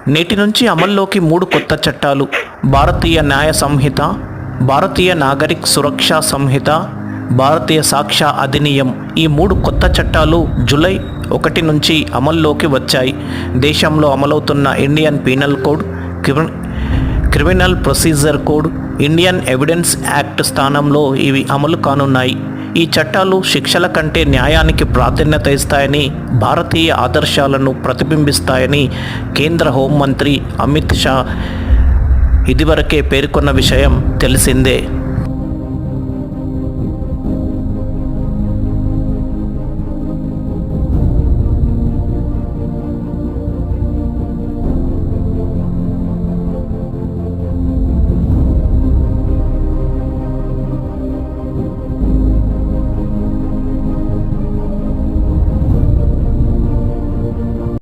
నేటి నుంచి అమల్లోకి 3 కొత్త చట్టాలు. భారతీయ న్యాయ సంహిత, భారతీయ నాగరిక్ సురక్షా సంహిత, భారతీయ సాక్ష్య అధినియం. ఈ 3 కొత్త చట్టాలు జూలై 1 నుంచి అమల్లోకి వచ్చాయి. దేశంలో అమలవుతున్న Indian penal code, criminal procedure code, Indian evidence act స్థానంలో ఇవి అమలు కానున్నాయి. ఈ చట్టాలు శిక్షల కంటే న్యాయానికి ప్రాధాన్యత ఇస్తాయని, భారతీయ ఆదర్శాలను ప్రతిబింబిస్తాయని కేంద్ర హోంమంత్రి అమిత్ షా ఇదివరకే పేర్కొన్న విషయం తెలిసిందే.